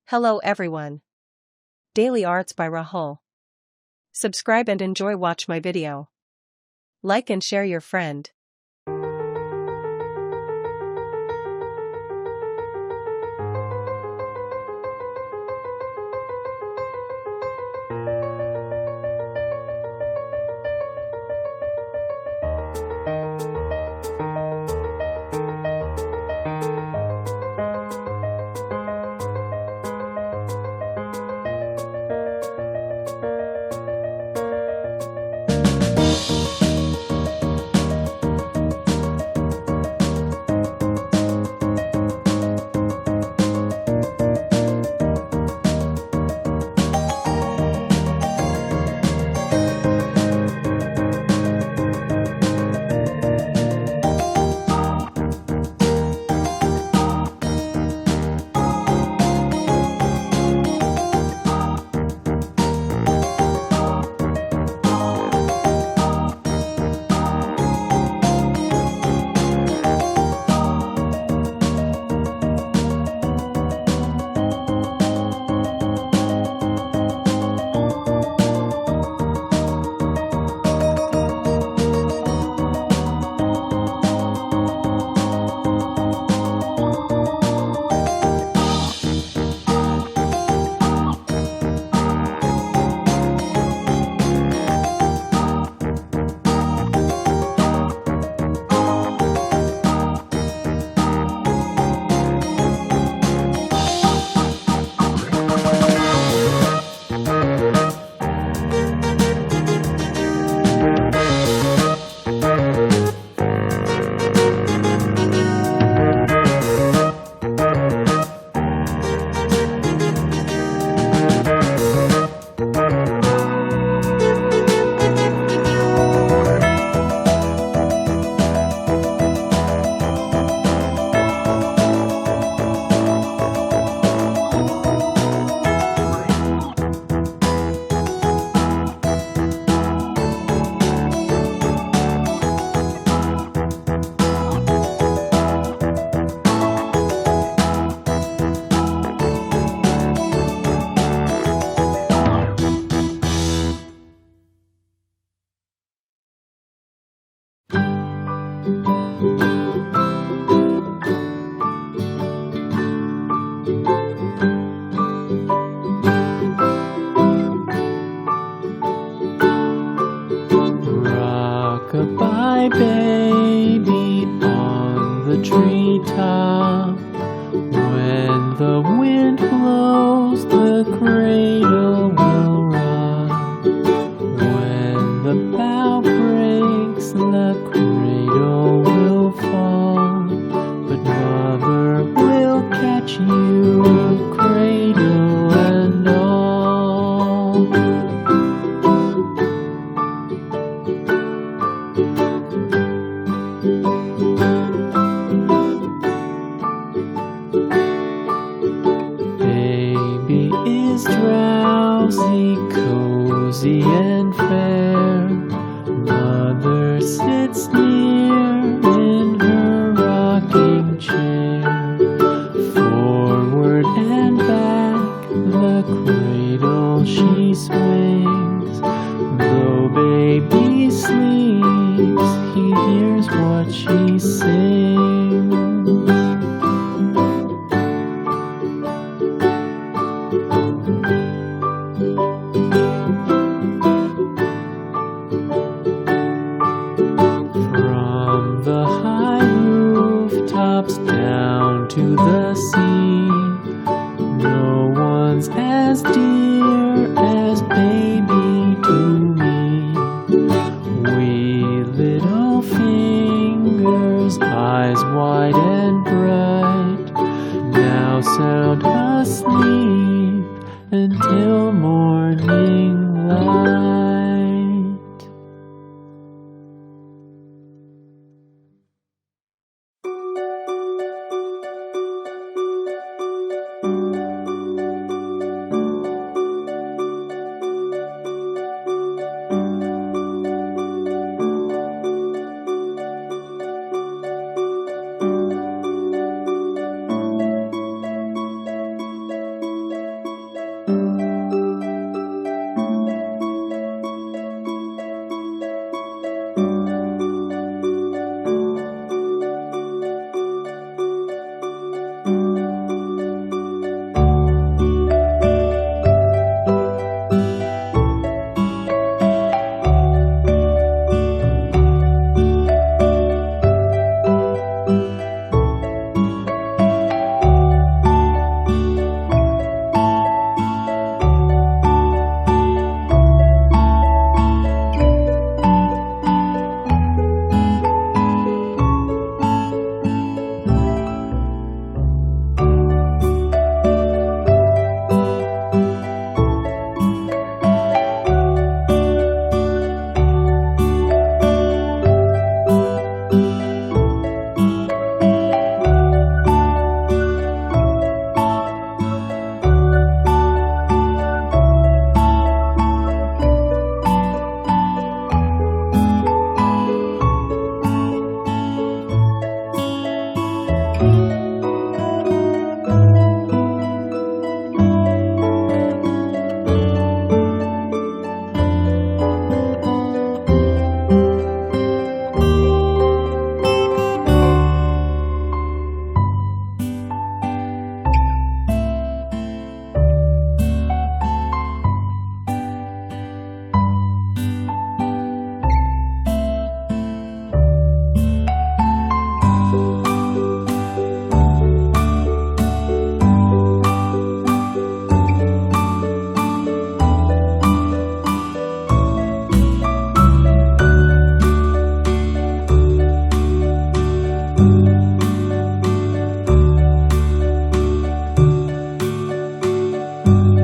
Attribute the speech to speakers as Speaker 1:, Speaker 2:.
Speaker 1: Hello everyone. Daily Arts by Rahul. Subscribe and enjoy watch my video. Like and share your friend.
Speaker 2: Rock-a-bye baby on the treetop. When the wind blows, the cradle will rock. When the bough breaks, the cradle will fall. But mother will catch you, cradle and all. Baby is drowsy, cozy and fair. Mother sits near in her rocking chair. Forward and back, the cradle she swings. Though baby sleeps, he hears what she sings. From the high rooftops down to the sea, no one's as dear as baby to me. Wee little fingers, eyes wide and bright, now sound asleep until morning light. you.